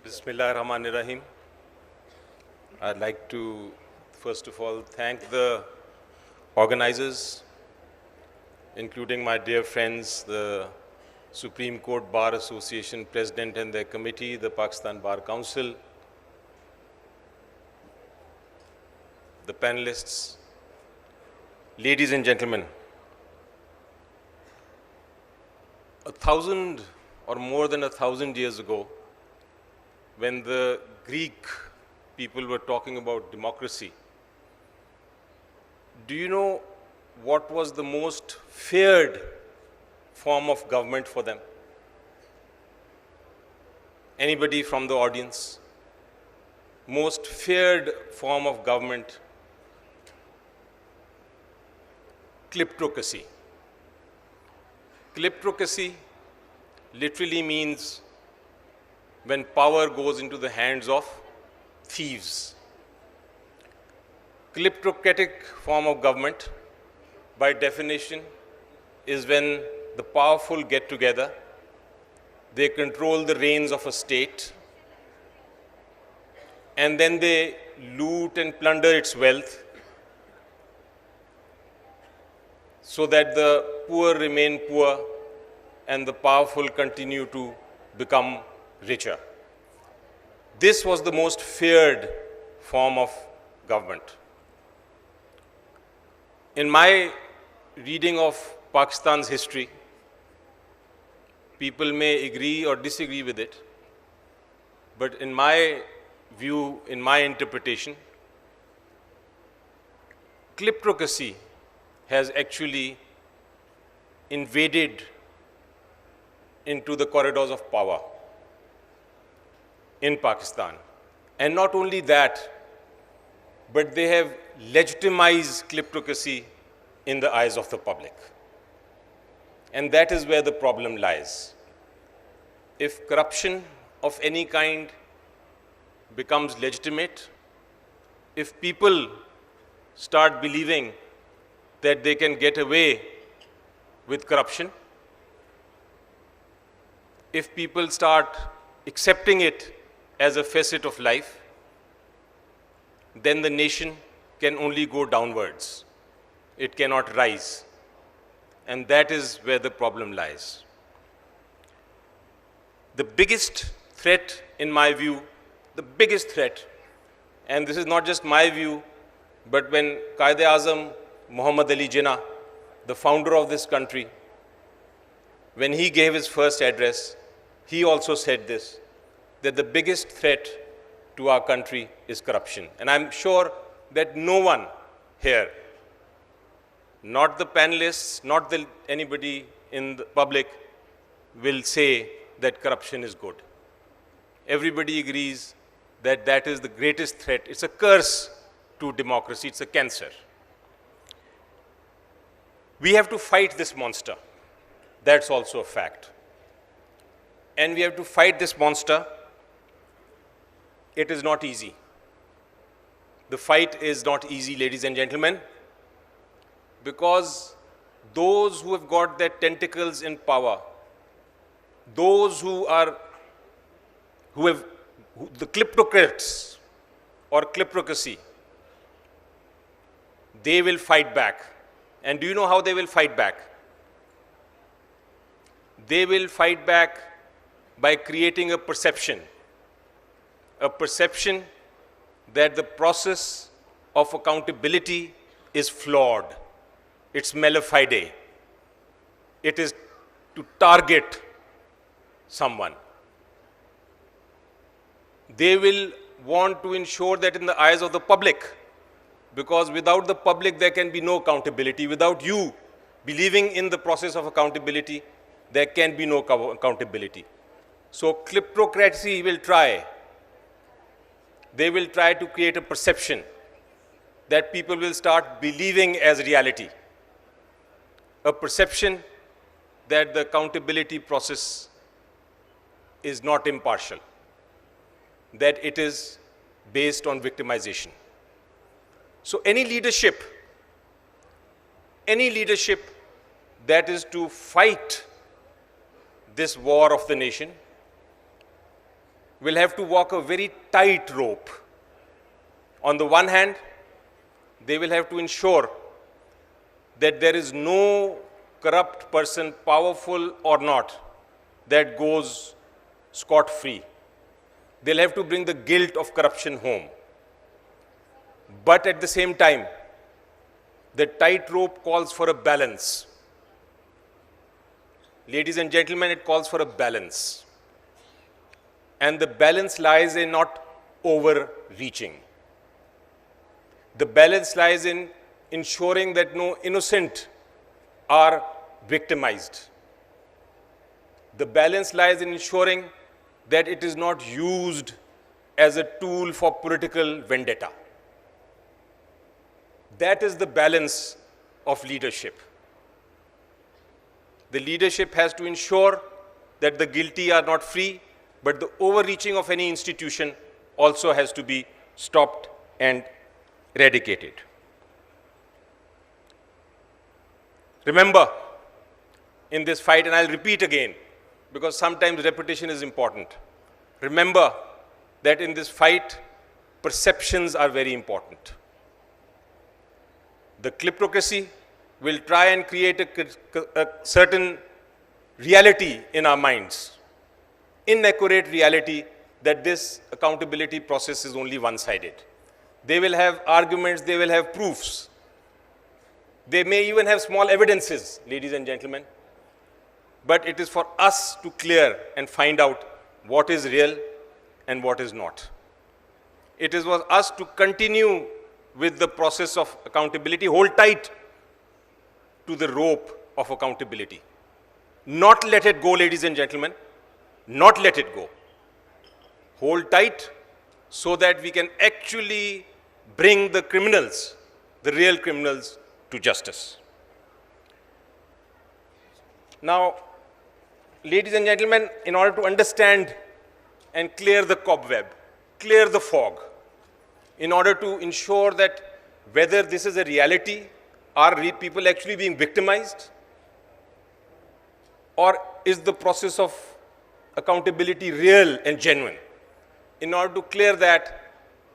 Bismillahirrahmanirrahim. I'd like to, first of all, thank the organizers, including my dear friends, the Supreme Court Bar Association President and their committee, the Pakistan Bar Council, the panelists, ladies and gentlemen. 1,000 or more than 1,000 years ago, when the Greek people were talking about democracy, do you know what was the most feared form of government for them? Anybody from the audience? Most feared form of government? Kleptocracy. Kleptocracy literally means when power goes into the hands of thieves. Kleptocratic form of government, by definition, is when the powerful get together, they control the reins of a state, and then they loot and plunder its wealth so that the poor remain poor and the powerful continue to become richer. This was the most feared form of government. In my reading of Pakistan's history, people may agree or disagree with it, but in my view, in my interpretation, kleptocracy has actually invaded into the corridors of power in Pakistan. And not only that, but they have legitimized kleptocracy in the eyes of the public. And that is where the problem lies. If corruption of any kind becomes legitimate, if people start believing that they can get away with corruption, if people start accepting it as a facet of life, then the nation can only go downwards. It cannot rise. And that is where the problem lies. The biggest threat, in my view, the biggest threat, and this is not just my view, but when Quaid-e-Azam Muhammad Ali Jinnah, the founder of this country, when he gave his first address, he also said this, that the biggest threat to our country is corruption. And I'm sure that no one here, not the panelists, not anybody in the public, will say that corruption is good. Everybody agrees that that is the greatest threat. It's a curse to democracy. It's a cancer. We have to fight this monster. That's also a fact. And we have to fight this monster. It is not easy. The fight is not easy, ladies and gentlemen, because those who have got their tentacles in power, those the kleptocrats or kleptocracy, they will fight back. And do you know how they will fight back? They will fight back by creating a perception that the process of accountability is flawed. It's mala fide. It is to target someone. They will want to ensure that in the eyes of the public, because without the public there can be no accountability. Without you believing in the process of accountability, there can be no accountability. So kleptocracy will try. They will try to create a perception that people will start believing as reality. A perception that the accountability process is not impartial, that it is based on victimization. So any leadership that is to fight this war of the nation will have to walk a very tight rope. On the one hand, they will have to ensure that there is no corrupt person, powerful or not, that goes scot-free. They'll have to bring the guilt of corruption home. But at the same time, the tightrope calls for a balance. Ladies and gentlemen, it calls for a balance. And the balance lies in not overreaching. The balance lies in ensuring that no innocent are victimized. The balance lies in ensuring that it is not used as a tool for political vendetta. That is the balance of leadership. The leadership has to ensure that the guilty are not free, but the overreaching of any institution also has to be stopped and eradicated. Remember, in this fight, and I'll repeat again, because sometimes repetition is important. Remember that in this fight, perceptions are very important. The kleptocracy will try and create a certain reality in our minds, inaccurate reality that this accountability process is only one-sided. They will have arguments, they will have proofs. They may even have small evidences, ladies and gentlemen. But it is for us to clear and find out what is real and what is not. It is for us to continue with the process of accountability, hold tight to the rope of accountability. Not let it go, ladies and gentlemen. Not let it go. Hold tight so that we can actually bring the criminals, the real criminals, to justice. Now, ladies and gentlemen, in order to understand and clear the cobweb, clear the fog, in order to ensure that whether this is a reality, are people actually being victimized, or is the process of accountability real and genuine? In order to clear that,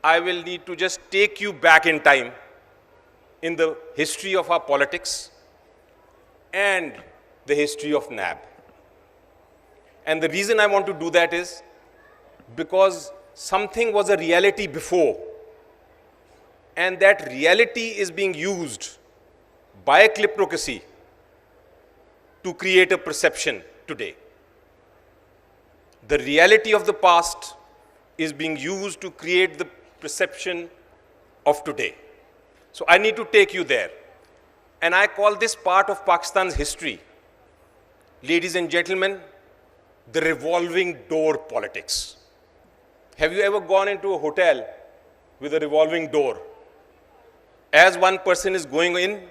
I will need to just take you back in time in the history of our politics and the history of NAB. And the reason I want to do that is because something was a reality before, and that reality is being used by a kleptocracy to create a perception today. The reality of the past is being used to create the perception of today. So I need to take you there. And I call this part of Pakistan's history, ladies and gentlemen, the revolving door politics. Have you ever gone into a hotel with a revolving door? As one person is going in,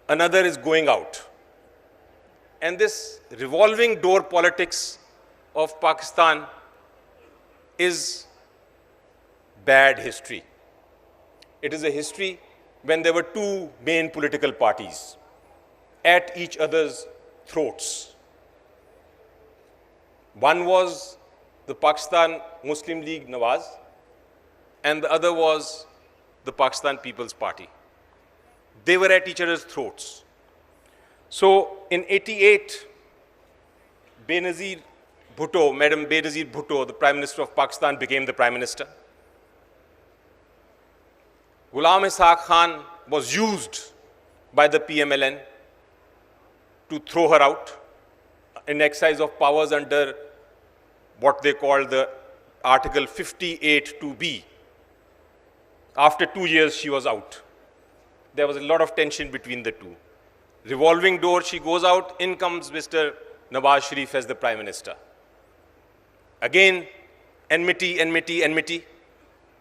another is going out. And this revolving door politics of Pakistan is bad history. It is a history when there were two main political parties at each other's throats. One was the Pakistan Muslim League Nawaz, and the other was the Pakistan People's Party. They were at each other's throats. So in '88, Benazir Bhutto, Madam Benazir Bhutto, the Prime Minister of Pakistan, became the Prime Minister. Ghulam Ishaq Khan was used by the PMLN to throw her out, an exercise of powers under what they call the Article 58(2)B. After 2 years, she was out. There was a lot of tension between the two. Revolving door, she goes out, in comes Mr. Nawaz Sharif as the Prime Minister. Again, enmity, enmity, enmity.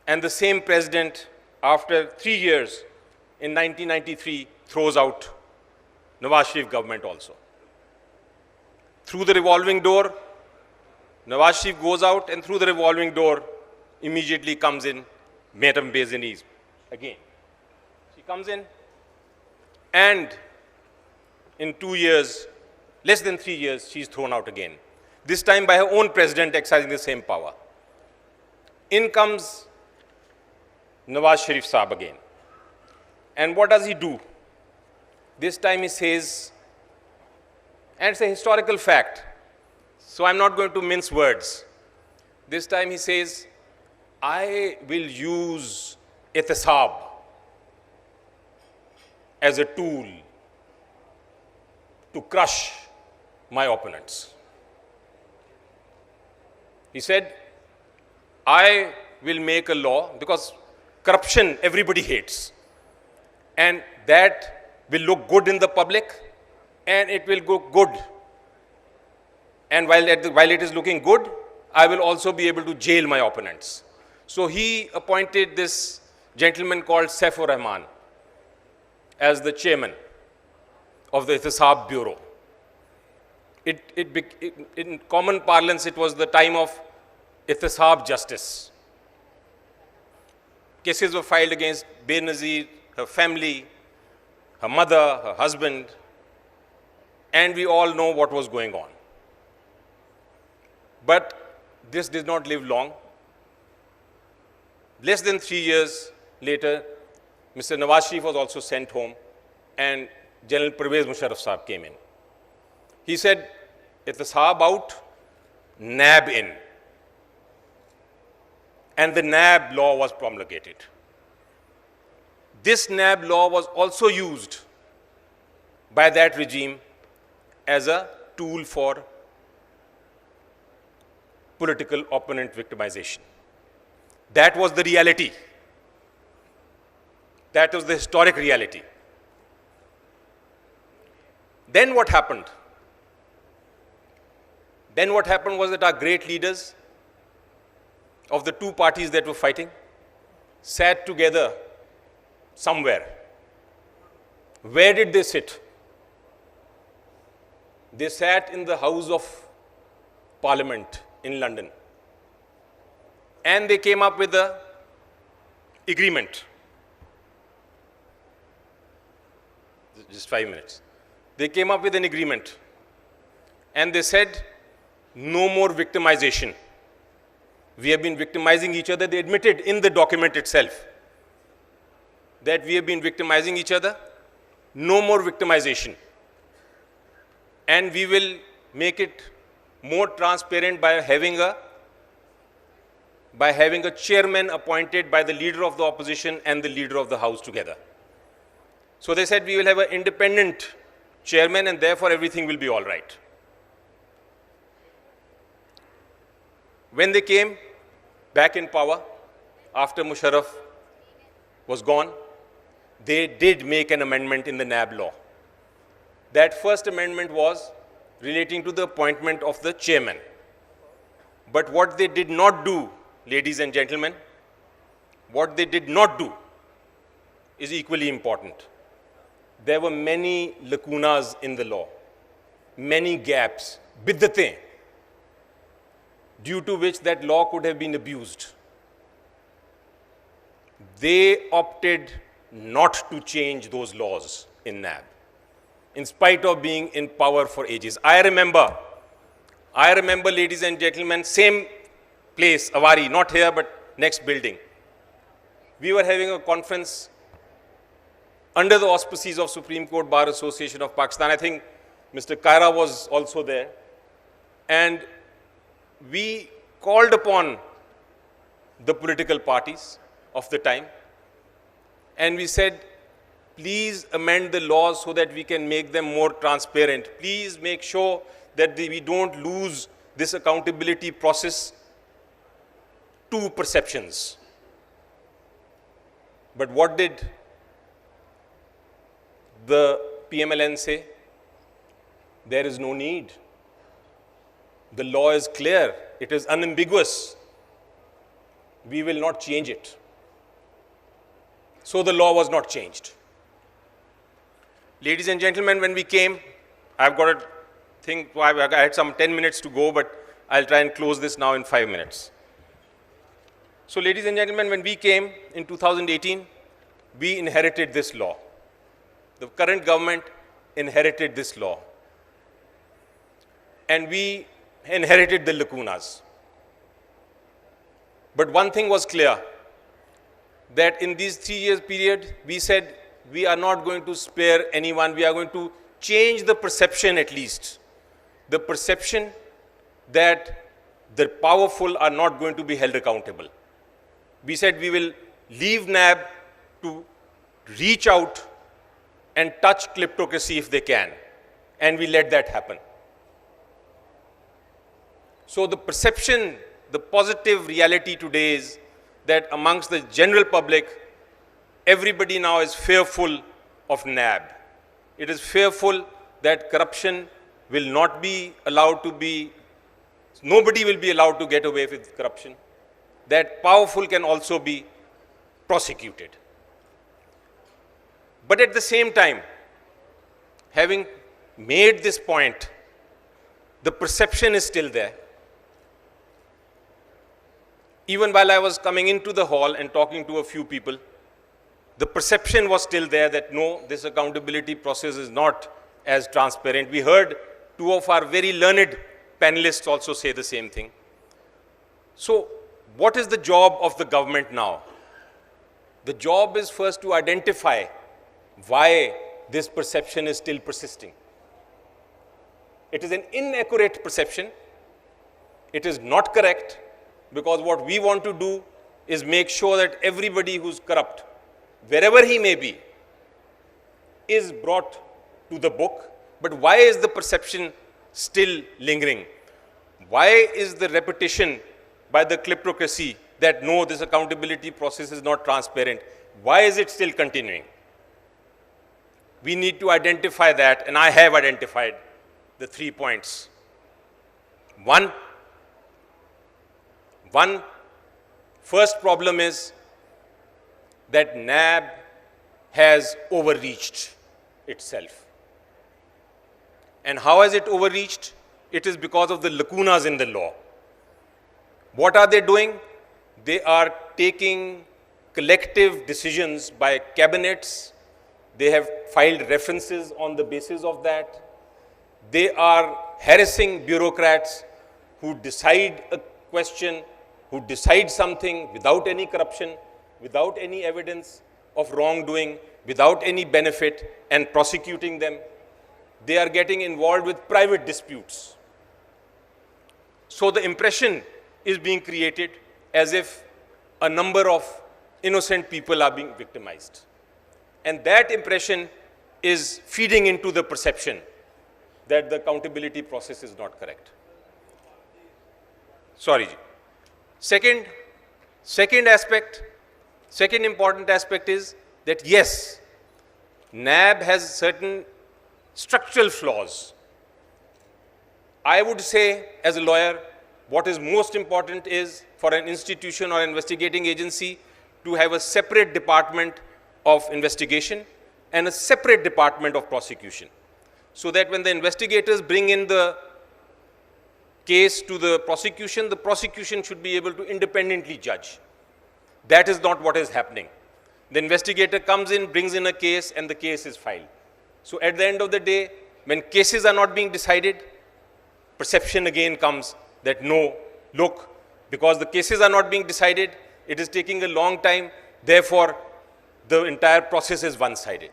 And the same president, after 3 years, in 1993, throws out Nawaz Sharif government also. Through the revolving door, Nawaz Sharif goes out, and through the revolving door, immediately comes in Madam Benazir again. She comes in, and in 2 years, less than 3 years, she's thrown out again. This time by her own president exercising the same power. In comes Nawaz Sharif Saab again. And what does he do? This time he says, and it's a historical fact, so I'm not going to mince words. This time he says, I will use ihtisab as a tool to crush my opponents. He said, I will make a law, because corruption everybody hates, and that will look good in the public, and it will go good. And while it is looking good, I will also be able to jail my opponents. So he appointed this gentleman called Saifur Rahman as the chairman of the Ihtisab Bureau. In common parlance, it was the time of Ihtisab justice. Cases were filed against Benazir, her family, her mother, her husband, and we all know what was going on. But this did not live long. Less than 3 years later, Mr. Nawaz Sharif was also sent home, and General Pervez Musharraf Saab came in. He said, ihtisab out, NAB in. And the NAB law was promulgated. This NAB law was also used by that regime as a tool for political opponent victimization. That was the reality. That was the historic reality. Then what happened? Then what happened was that our great leaders of the two parties that were fighting sat together somewhere. Where did they sit? They sat in the House of Parliament in London, and they came up with an agreement. Just 5 minutes. They came up with an agreement, and they said, no more victimization. We have been victimizing each other. They admitted in the document itself that we have been victimizing each other. No more victimization. And we will make it more transparent by having a chairman appointed by the leader of the opposition and the leader of the House together. So they said we will have an independent chairman, and therefore everything will be all right. When they came back in power, after Musharraf was gone, they did make an amendment in the NAB law. That first amendment was relating to the appointment of the chairman. But what they did not do, ladies and gentlemen, what they did not do is equally important. There were many lacunas in the law, many gaps, biddatein, due to which that law could have been abused. They opted not to change those laws in NAB, in spite of being in power for ages. I remember, ladies and gentlemen, same place, Awari, not here, but next building. We were having a conference under the auspices of Supreme Court Bar Association of Pakistan. I think Mr. Kaira was also there. And we called upon the political parties of the time, and we said, please amend the laws so that we can make them more transparent. Please make sure that we don't lose this accountability process to perceptions. But what did the PMLN say? There is no need. The law is clear. It is unambiguous. We will not change it. So the law was not changed. Ladies and gentlemen, when we came, I've got a thing, I had some 10 minutes to go, but I'll try and close this now in 5 minutes. So ladies and gentlemen, when we came in 2018, we inherited this law. The current government inherited this law. And we inherited the lacunas. But one thing was clear, that in these 3 years period, we said we are not going to spare anyone. We are going to change the perception at least. The perception that the powerful are not going to be held accountable. We said we will leave NAB to reach out and touch kleptocracy if they can. And we let that happen. So the perception, the positive reality today is that amongst the general public, everybody now is fearful of NAB. It is fearful that corruption will not be allowed to be, nobody will be allowed to get away with corruption. That powerful can also be prosecuted. But at the same time, having made this point, the perception is still there. Even while I was coming into the hall and talking to a few people, the perception was still there that no, this accountability process is not as transparent. We heard two of our very learned panelists also say the same thing. So what is the job of the government now? The job is first to identify why this perception is still persisting. It is an inaccurate perception. It is not correct, because what we want to do is make sure that everybody who's corrupt, wherever he may be, is brought to the book. But why is the perception still lingering? Why is the repetition by the kleptocracy that no, this accountability process is not transparent? Why is it still continuing? We need to identify that, and I have identified the 3 points. One, first problem is that NAB has overreached itself. And how has it overreached? It is because of the lacunas in the law. What are they doing? They are taking collective decisions by cabinets. They have filed references on the basis of that. They are harassing bureaucrats who decide a question, who decide something without any corruption, without any evidence of wrongdoing, without any benefit, and prosecuting them. They are getting involved with private disputes. So the impression is being created as if a number of innocent people are being victimized. And that impression is feeding into the perception that the accountability process is not correct. Sorry. Second important aspect is that yes, NAB has certain structural flaws. I would say, as a lawyer, what is most important is for an institution or investigating agency to have a separate department of investigation and a separate department of prosecution, so that when the investigators bring in the case to the prosecution should be able to independently judge. That is not what is happening. The investigator comes in, brings in a case, and the case is filed. So at the end of the day, when cases are not being decided, perception again comes that no, look, because the cases are not being decided, it is taking a long time, therefore the entire process is one-sided.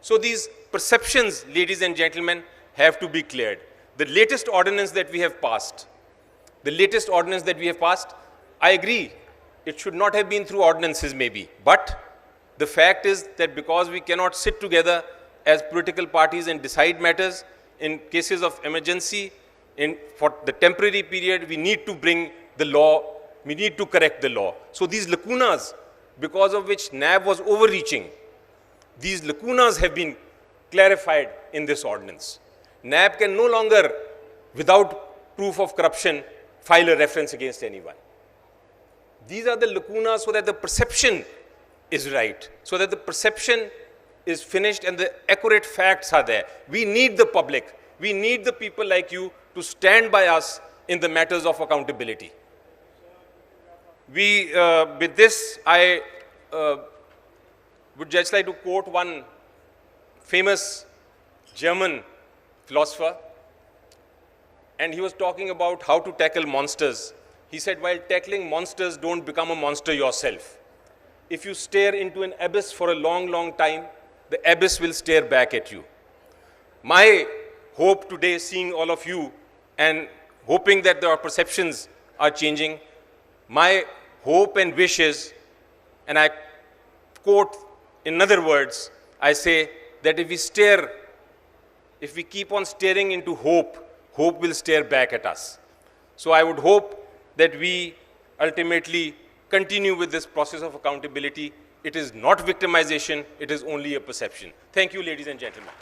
So these perceptions, ladies and gentlemen, have to be cleared. The latest ordinance that we have passed, I agree, it should not have been through ordinances maybe, but the fact is that because we cannot sit together as political parties and decide matters in cases of emergency, for the temporary period, we need to bring the law, we need to correct the law. So these lacunas, because of which NAB was overreaching, these lacunas have been clarified in this ordinance. NAB can no longer, without proof of corruption, file a reference against anyone. These are the lacunas so that the perception is right, so that the perception is finished and the accurate facts are there. We need the public, we need the people like you to stand by us in the matters of accountability. With this, I would just like to quote one famous German philosopher, and he was talking about how to tackle monsters. He said, while tackling monsters, don't become a monster yourself. If you stare into an abyss for a long, long time, the abyss will stare back at you. My hope today, seeing all of you and hoping that our perceptions are changing, my hope and wish is, and I quote in other words, I say that if we keep on staring into hope, hope will stare back at us. So I would hope that we ultimately continue with this process of accountability. It is not victimization, it is only a perception. Thank you, ladies and gentlemen.